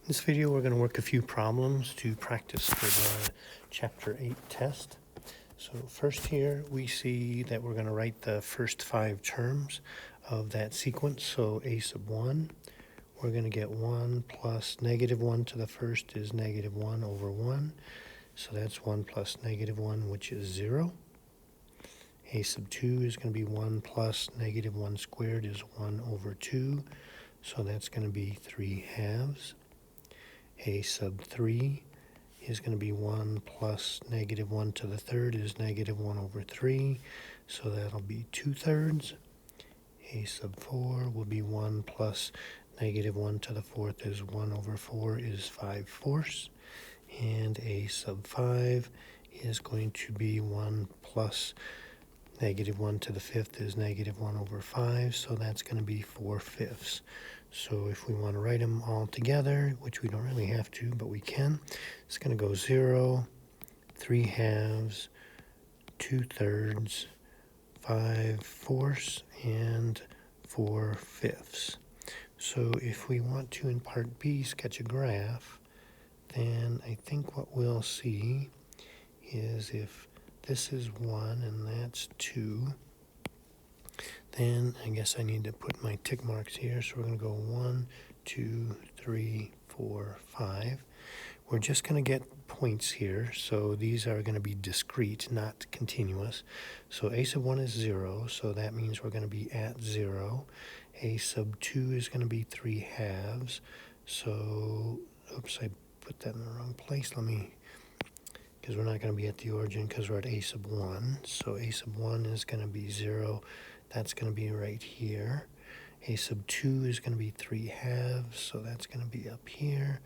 this video, we're going to work a few problems to practice for the Chapter 8 test. So first here, we see that we're going to write the first 5 terms of that sequence. So a sub 1, we're going to get 1 plus negative 1 to the first is negative 1 over 1. So that's 1 plus negative 1, which is 0. A sub 2 is going to be 1 plus negative 1 squared is 1 over 2. So that's going to be 3 halves. A sub 3 is going to be 1 plus negative 1 to the third is negative 1 over 3. So that'll be 2/3. A sub 4 will be 1 plus negative 1 to the fourth is 1 over 4 is 5/4. And a sub 5 is going to be 1 plus negative 1 to the fifth is negative 1 over 5. So that's going to be 4/5. So if we want to write them all together, which we don't really have to, but we can, it's going to go 0, 3 halves, 2/3, 5/4, and 4/5. So if we want to, in part B, sketch a graph, then I think what we'll see is if this is 1 and that's 2, then I guess I need to put my tick marks here. So we're going to go 1, 2, 3, 4, 5. We're just going to get points here. So these are going to be discrete, not continuous. So a sub 1 is 0. So that means we're going to be at 0. A sub 2 is going to be 3 halves. So, oops, I put that in the wrong place. Because we're not going to be at the origin because we're at a sub 1. So a sub 1 is going to be 0. That's going to be right here. A sub 2 is going to be 3 halves, so that's going to be up here.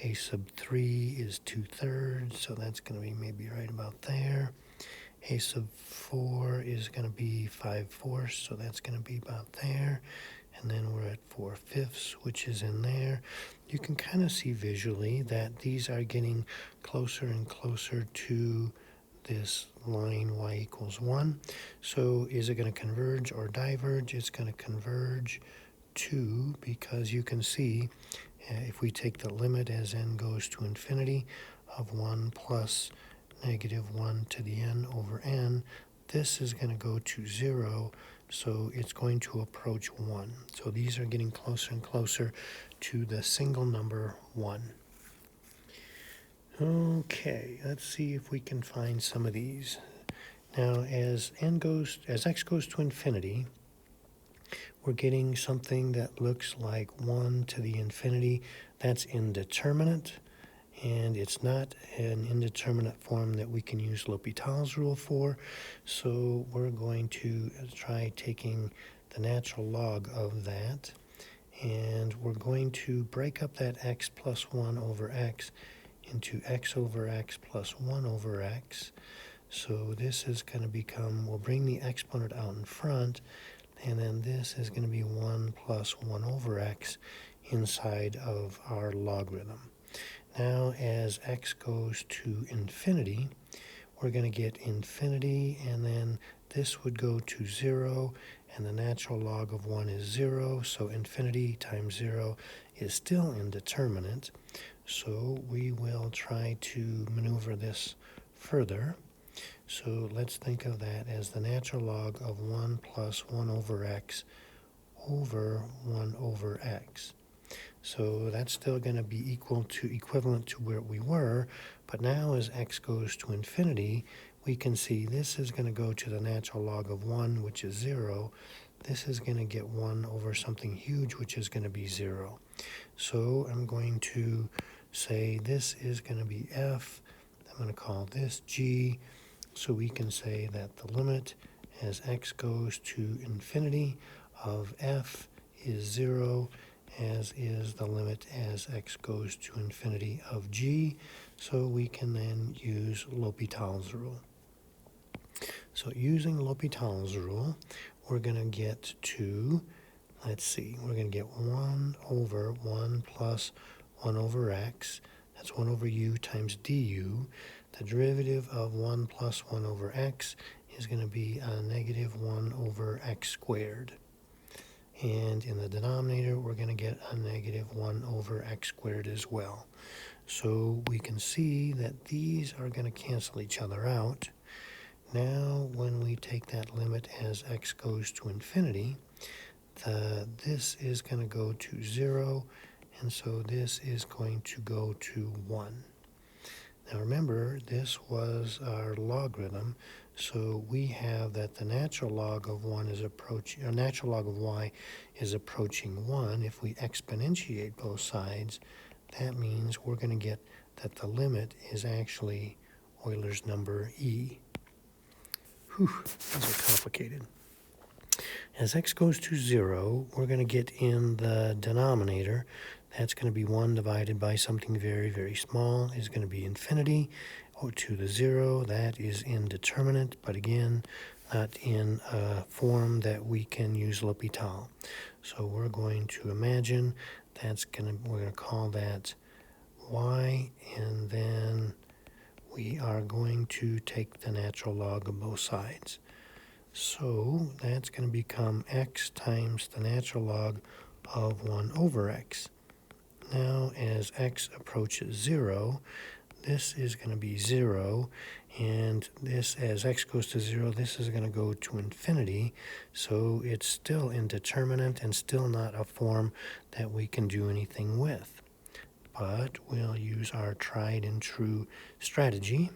A sub 3 is 2/3, so that's going to be maybe right about there. A sub 4 is going to be 5/4, so that's going to be about there. And then we're at 4/5, which is in there. You can kind of see visually that these are getting closer and closer to this line y equals 1. So is it going to converge or diverge? It's going to converge to, because you can see if we take the limit as n goes to infinity of 1 plus negative 1 to the n over n, this is going to go to 0. So it's going to approach 1. So these are getting closer and closer to the single number 1. Okay, let's see if we can find some of these. Now, as x goes to infinity, we're getting something that looks like 1 to the infinity. That's indeterminate, and it's not an indeterminate form that we can use L'Hopital's rule for. So we're going to try taking the natural log of that, and we're going to break up that x plus 1 over x into x over x plus 1 over x. So this is going to become, we'll bring the exponent out in front, and then this is going to be 1 plus 1 over x inside of our logarithm. Now, as x goes to infinity, we're going to get infinity, and then this would go to 0, and the natural log of 1 is 0, so infinity times 0 is still indeterminate. So we will try to maneuver this further. So let's think of that as the natural log of 1 plus 1 over x over 1 over x. So that's still going to be equivalent to where we were, but now as x goes to infinity, we can see this is going to go to the natural log of 1, which is 0. This is going to get 1 over something huge, which is going to be 0. So I'm going to say this is going to be f. I'm going to call this g. So we can say that the limit as x goes to infinity of f is 0, as is the limit as x goes to infinity of g. So we can then use L'Hopital's rule. So using L'Hopital's rule, we're going to get to, let's see, we're going to get 1 over 1 plus 1 over x. That's 1 over u times du. The derivative of 1 plus 1 over x is going to be a negative 1 over x squared. And in the denominator, we're going to get a negative 1 over x squared as well. So we can see that these are going to cancel each other out. Now, when we take that limit as x goes to infinity, this is going to go to 0, and so this is going to go to 1. Now remember, this was our logarithm, so we have that the natural log of y is approaching 1. If we exponentiate both sides, that means we're going to get that the limit is actually Euler's number e. Whew, these are complicated. As x goes to 0, we're going to get in the denominator. That's going to be 1 divided by something very, very small is going to be infinity, or to the 0. That is indeterminate, but again, not in a form that we can use L'Hopital. So we're going to imagine we're going to call that y, and then we are going to take the natural log of both sides. So that's going to become x times the natural log of 1 over x. Now, as x approaches 0, this is going to be 0, and this, as x goes to 0, this is going to go to infinity, so it's still indeterminate and still not a form that we can do anything with. But we'll use our tried and true strategy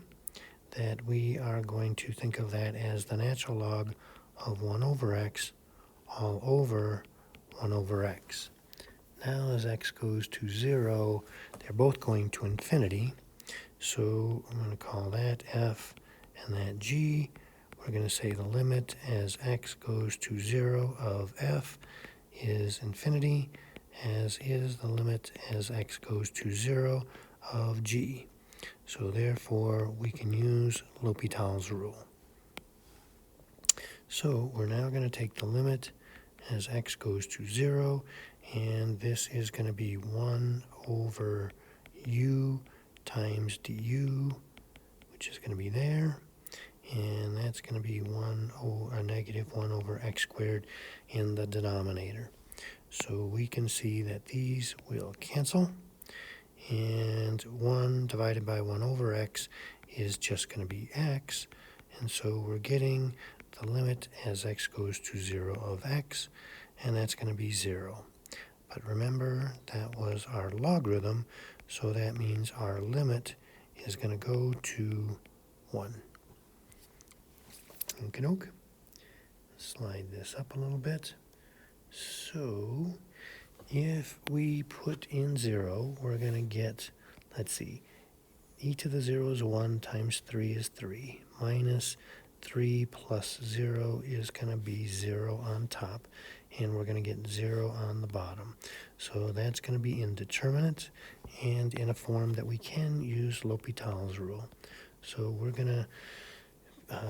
that we are going to think of that as the natural log of 1 over x all over 1 over x. Now as x goes to 0, they're both going to infinity, so I'm going to call that f and that g. We're going to say the limit as x goes to 0 of f is infinity, as is the limit as x goes to 0 of g. So therefore, we can use L'Hopital's rule. So we're now going to take the limit as x goes to 0, and this is going to be 1 over u times du, which is going to be there, and that's going to be negative 1 over x squared in the denominator. So we can see that these will cancel, and 1 divided by 1 over x is just going to be x, and so we're getting the limit as x goes to 0 of x, and that's going to be 0. But remember, that was our logarithm, so that means our limit is going to go to 1. Okey-doke. Slide this up a little bit. So if we put in 0, we're going to get, let's see, e to the 0 is 1 times 3 is 3, minus 3 plus 0 is going to be 0 on top, and we're going to get 0 on the bottom. So that's going to be indeterminate and in a form that we can use L'Hopital's rule. So we're going to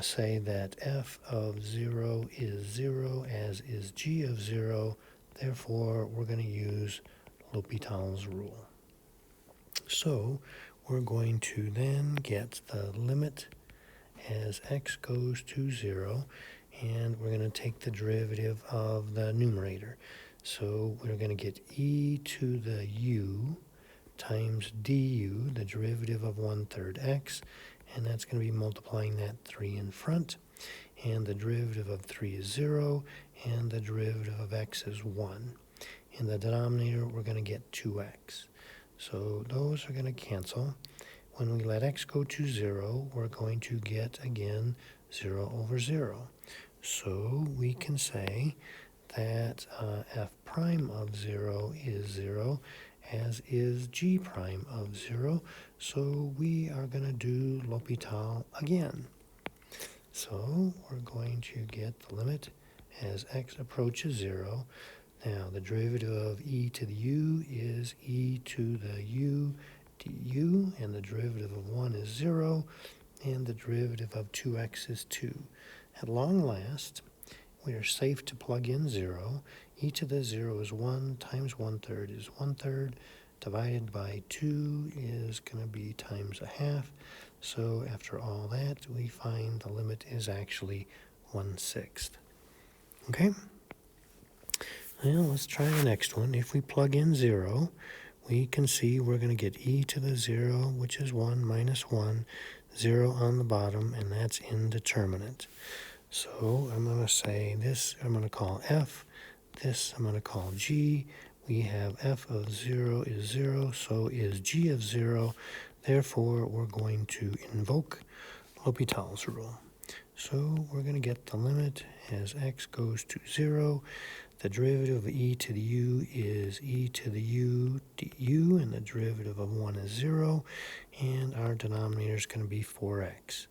say that f of 0 is 0, as is g of 0. Therefore, we're going to use L'Hopital's rule. So we're going to then get the limit as x goes to 0, and we're going to take the derivative of the numerator. So we're going to get e to the u times du, the derivative of 1/3 x, and that's going to be multiplying that 3 in front, and the derivative of 3 is 0, and the derivative of x is 1. In the denominator, we're going to get 2x. So those are going to cancel. When we let x go to 0, we're going to get, again, 0 over 0. So we can say that f prime of 0 is 0, as is g prime of 0. So we are going to do L'Hopital again. So we're going to get the limit as x approaches 0. Now the derivative of e to the u is e to the u du, and the derivative of 1 is 0, and the derivative of 2x is 2. At long last, we are safe to plug in 0. E to the 0 is 1 times 1/3 is 1/3, divided by 2 is going to be times 1/2. So after all that, we find the limit is actually 1/6. Okay? Well, let's try the next one. If we plug in 0, we can see we're going to get e to the 0, which is 1 minus 1, 0 on the bottom, and that's indeterminate. So I'm going to say this, I'm going to call f, this I'm going to call g. We have f of 0 is 0, so is g of 0. Therefore, we're going to invoke L'Hopital's rule. So we're going to get the limit as x goes to 0. The derivative of e to the u is e to the u du, and the derivative of 1 is 0, and our denominator is going to be 4x.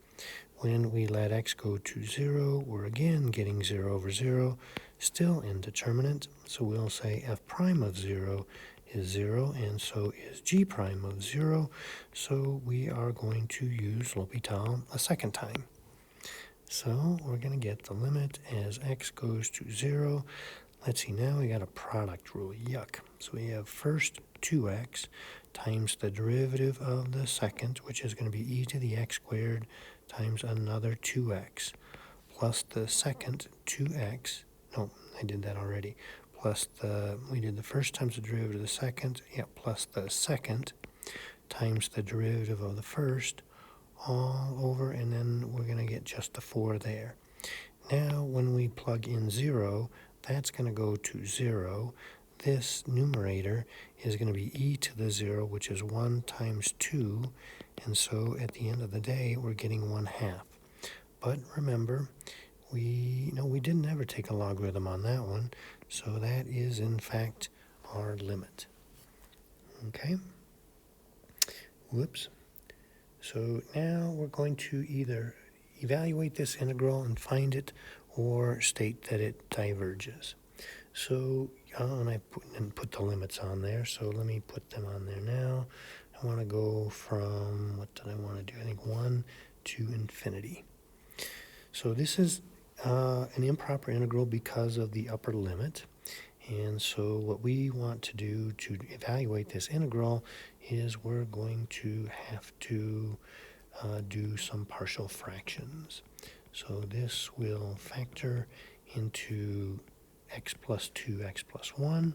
When we let x go to 0, we're again getting 0 over 0, still indeterminate, so we'll say f prime of 0 is 0, and so is g prime of 0, so we are going to use L'Hopital a second time. So we're going to get the limit as x goes to 0. Let's see, now we got a product rule, yuck. So we have first 2x times the derivative of the second, which is going to be e to the x squared times another 2x, plus the second 2x, no, I did that already, plus we did the first times the derivative of the second, yeah, plus the second times the derivative of the first, all over, and then we're going to get just the 4 there. Now, when we plug in 0, that's going to go to 0. This numerator is going to be e to the 0, which is 1 times 2, and so at the end of the day, we're getting 1/2. But remember, we didn't ever take a logarithm on that one, so that is, in fact, our limit. Okay? Whoops. So now we're going to either evaluate this integral and find it, or state that it diverges. So, and I didn't put the limits on there, so let me put them on there now. I want to go from, what did I want to do? I think 1 to infinity. So this is an improper integral because of the upper limit. And so what we want to do to evaluate this integral is we're going to have to do some partial fractions. So this will factor into x plus 2, x plus 1.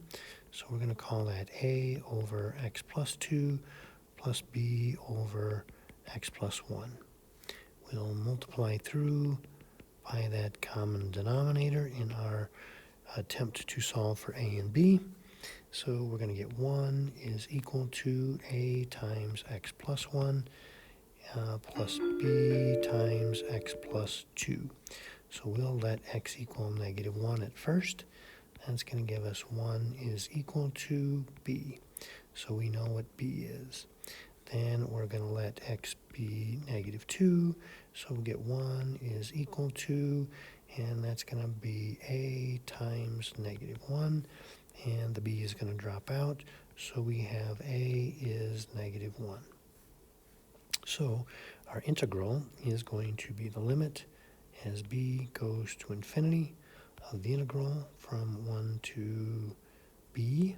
So we're going to call that a over x plus 2 plus b over x plus 1. We'll multiply through by that common denominator in our attempt to solve for a and b. So we're going to get 1 is equal to a times x plus 1 plus b times x plus 2. So we'll let x equal -1 at first. That's going to give us 1 is equal to b. So we know what b is. Then we're going to let x be -2. So we'll get 1 is equal to, and that's going to be a times -1. And the b is going to drop out. So we have a is -1. So our integral is going to be the limit as b goes to infinity of the integral from 1 to b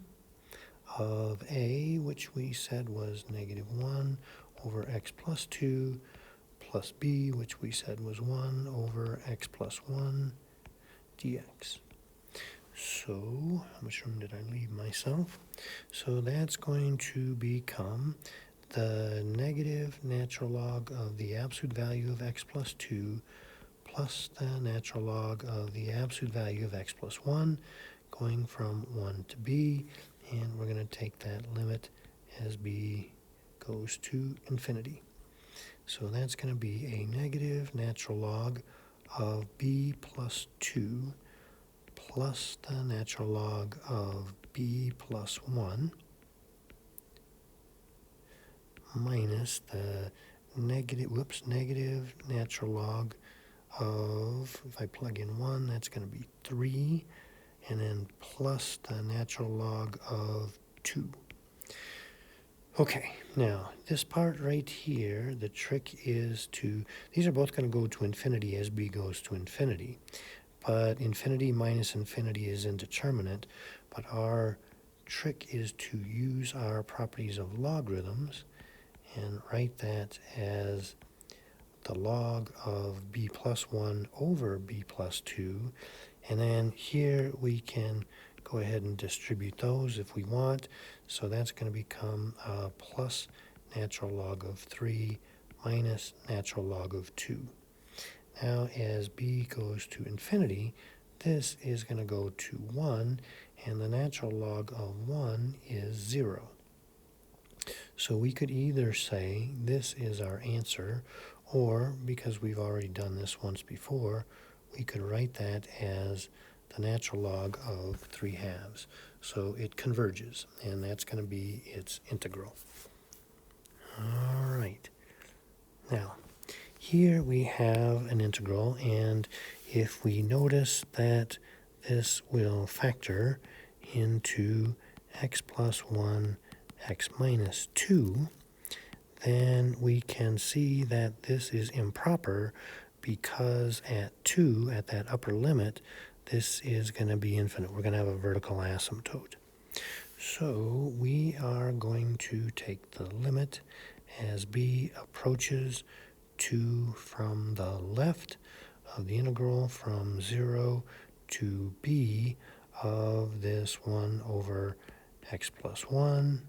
of a, which we said was -1 over x plus 2, plus b, which we said was 1 over x plus 1 dx. So how much room did I leave myself? So that's going to become the negative natural log of the absolute value of x plus 2 plus the natural log of the absolute value of x plus 1, going from 1 to b, and we're going to take that limit as b goes to infinity. So that's going to be a negative natural log of b plus 2 plus the natural log of b plus 1 minus the negative natural log of, if I plug in 1, that's going to be 3, and then plus the natural log of 2. Okay, now this part right here, the trick is these are both going to go to infinity as b goes to infinity, but infinity minus infinity is indeterminate, but our trick is to use our properties of logarithms and write that as the log of b plus 1 over b plus 2, and then here we can go ahead and distribute those if we want. So that's going to become plus natural log of 3 minus natural log of 2. Now, as b goes to infinity, this is going to go to 1, and the natural log of 1 is 0. So we could either say this is our answer, or because we've already done this once before, we could write that as the natural log of 3/2. So it converges, and that's going to be its integral. All right. Now, here we have an integral, and if we notice that this will factor into x plus 1, x minus 2, then we can see that this is improper because at 2, at that upper limit, this is going to be infinite. We're going to have a vertical asymptote. So we are going to take the limit as b approaches 2 from the left of the integral from 0 to b of this 1 over x plus 1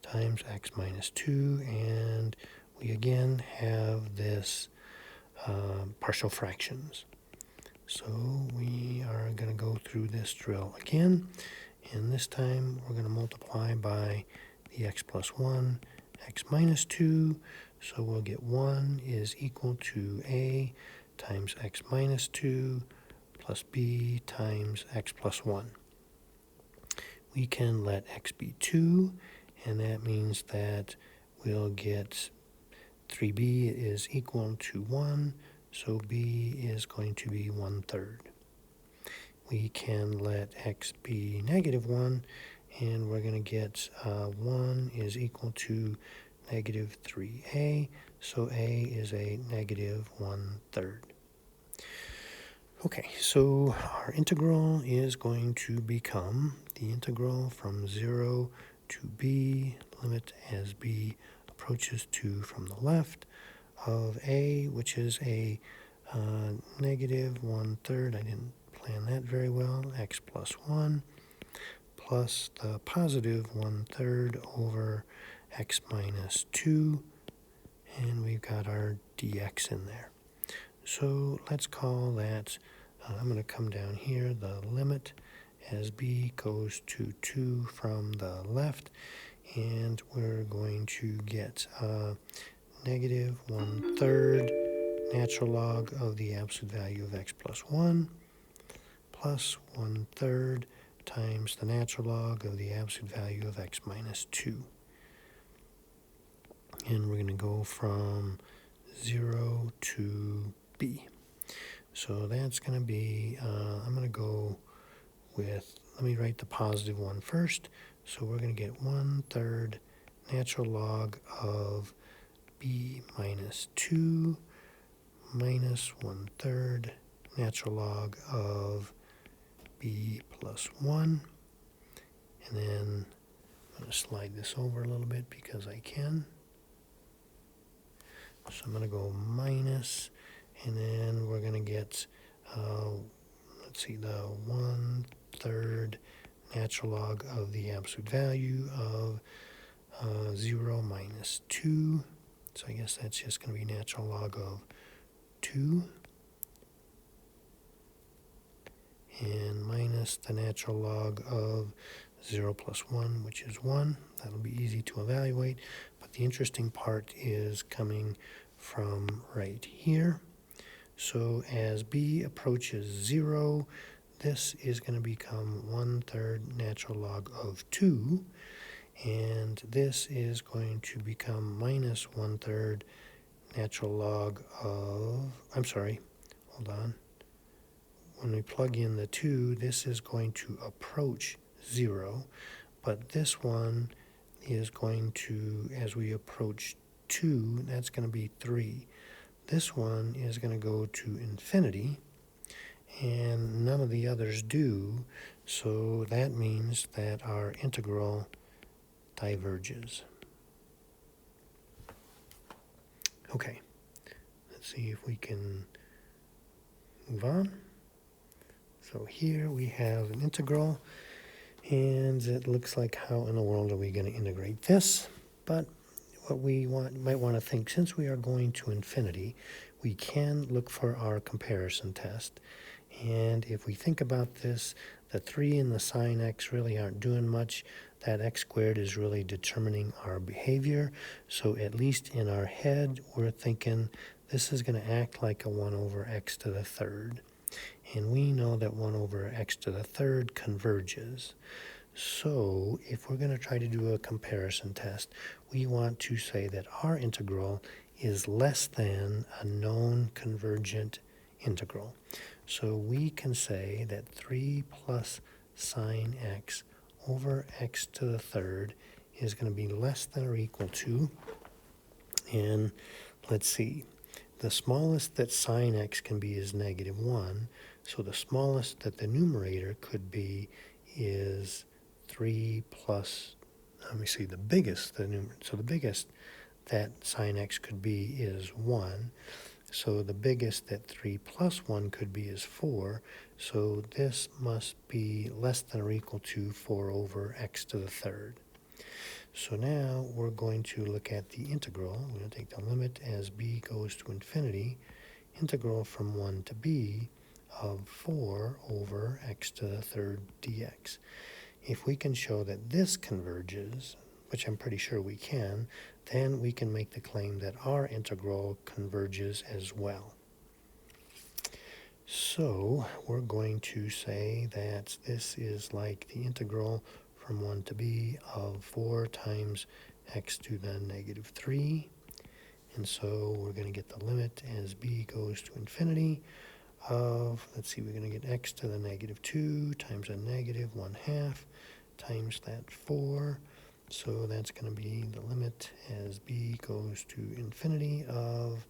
times x minus 2, and we again have this partial fractions. So we are going to go through this drill again, and this time we're going to multiply by the x plus 1, x minus 2, so we'll get 1 is equal to a times x minus 2 plus b times x plus 1. We can let x be 2, and that means that we'll get 3b is equal to 1, so b is going to be 1/3. We can let x be negative 1, and we're going to get 1 is equal to negative 3a, so a is a negative 1/3. Okay, so our integral is going to become the integral from 0 to b, limit as b approaches 2 from the left, of a, which is a negative 1/3, I didn't plan that very well, x plus 1, plus the positive 1/3 over x minus 2, and we've got our dx in there. So let's call that, I'm going to come down here, the limit as b goes to 2 from the left, and we're going to get negative 1/3 natural log of the absolute value of x plus 1 plus 1/3 times the natural log of the absolute value of x minus 2. And we're going to go from 0 to b. So that's going to be, I'm going to go with, let me write the positive one first. So we're going to get 1/3 natural log of b minus 2 minus 1/3 natural log of b plus 1. And then I'm going to slide this over a little bit because I can. So I'm going to go minus, and then we're going to get, let's see, the 1/3 natural log of the absolute value of 0 minus 2. So I guess that's just going to be natural log of 2. And minus the natural log of 0 plus 1, which is 1. That'll be easy to evaluate. But the interesting part is coming from right here. So as b approaches 0, this is going to become 1/3 natural log of 2. And this is going to become minus 1/3 natural log of, I'm sorry, hold on. When we plug in the 2, this is going to approach 0, but this one is going to, as we approach 2, that's going to be 3. This one is going to go to infinity, and none of the others do, so that means that our integral diverges. Okay, let's see if we can move on. So here we have an integral, And it looks like, how in the world are we going to integrate this? But what we might want to think, since we are going to infinity, we can look for our comparison test. And if we think about this, the 3 and the sine x really aren't doing much. That x squared is really determining our behavior. So at least in our head, we're thinking this is going to act like a 1 over x to the third. And we know that 1 over x to the third converges. So if we're going to try to do a comparison test, we want to say that our integral is less than a known convergent integral. So we can say that 3 plus sine x over x to the third is going to be less than or equal to, and let's see, the smallest that sine x can be is -1, so the smallest that the numerator could be is 3 plus, let me see, the biggest that sine x could be is 1. So the biggest that 3 plus 1 could be is 4. So this must be less than or equal to 4 over x to the third. So now we're going to look at the integral. We're going to take the limit as b goes to infinity, integral from 1 to b of 4 over x to the third dx. If we can show that this converges, which I'm pretty sure we can, then we can make the claim that our integral converges as well. So we're going to say that this is like the integral from 1 to b of 4 times x to the -3. And so we're going to get the limit as b goes to infinity of, let's see, we're going to get x to the -2 times a -1/2 times that 4. So that's going to be the limit as b goes to infinity of,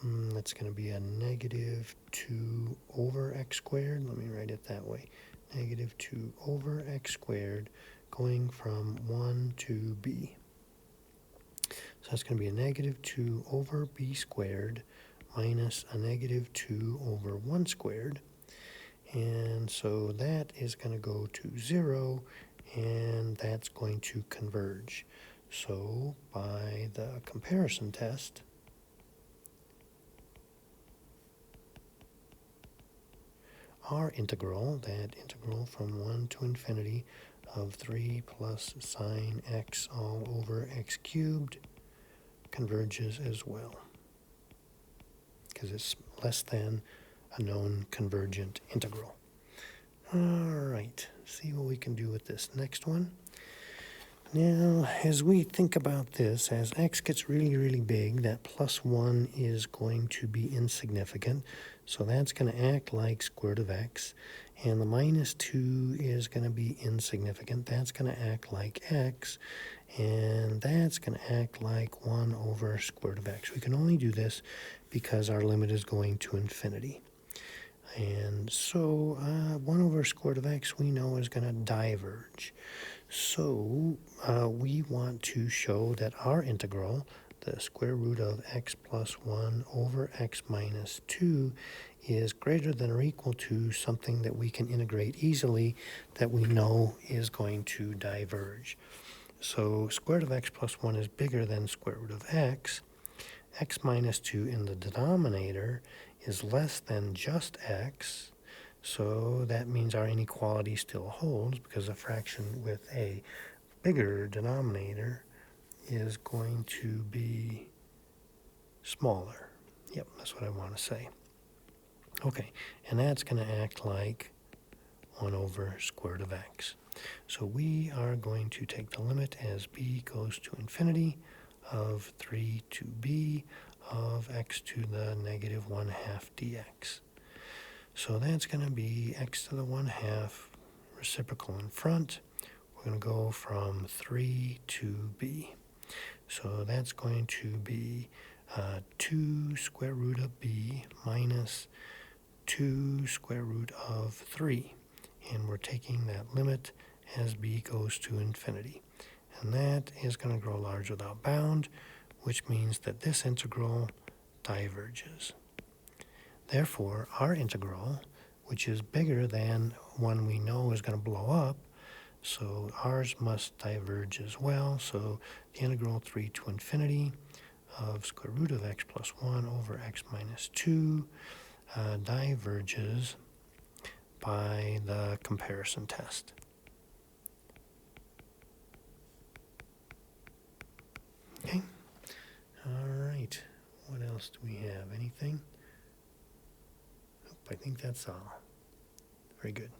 that's going to be a -2 over x squared. Let me write it that way. -2 over x squared going from 1 to b. So that's going to be a -2 over b squared minus a -2 over 1 squared. And so that is going to go to 0, and that's going to converge. So by the comparison test, our integral, that integral from 1 to infinity of 3 plus sine x all over x cubed, converges as well, because it's less than a known convergent integral. All right, see what we can do with this next one. Now, as we think about this, as x gets really, really big, that +1 is going to be insignificant. So that's going to act like square root of x. And the -2 is going to be insignificant. That's going to act like x. And that's going to act like 1 over square root of x. We can only do this because our limit is going to infinity. And so 1 over square root of x we know is going to diverge. So we want to show that our integral, the square root of x plus 1 over x minus 2, is greater than or equal to something that we can integrate easily that we know is going to diverge. So square root of x plus 1 is bigger than square root of x. X minus 2 in the denominator is less than just x. So that means our inequality still holds, because a fraction with a bigger denominator is going to be smaller. Yep, that's what I want to say. Okay, and that's going to act like 1 over square root of x. So we are going to take the limit as b goes to infinity of 3 to b of x to the -1/2 dx. So that's going to be x to the 1/2 reciprocal in front. We're going to go from 3 to b. So that's going to be 2 square root of b minus 2 square root of 3. And we're taking that limit as b goes to infinity. And that is going to grow large without bound, which means that this integral diverges. Therefore, our integral, which is bigger than one we know is going to blow up, So ours must diverge as well. So the integral 3 to infinity of square root of x plus 1 over x minus 2 diverges by the comparison test. Okay. All right. What else do we have? Anything? Nope, I think that's all. Very good.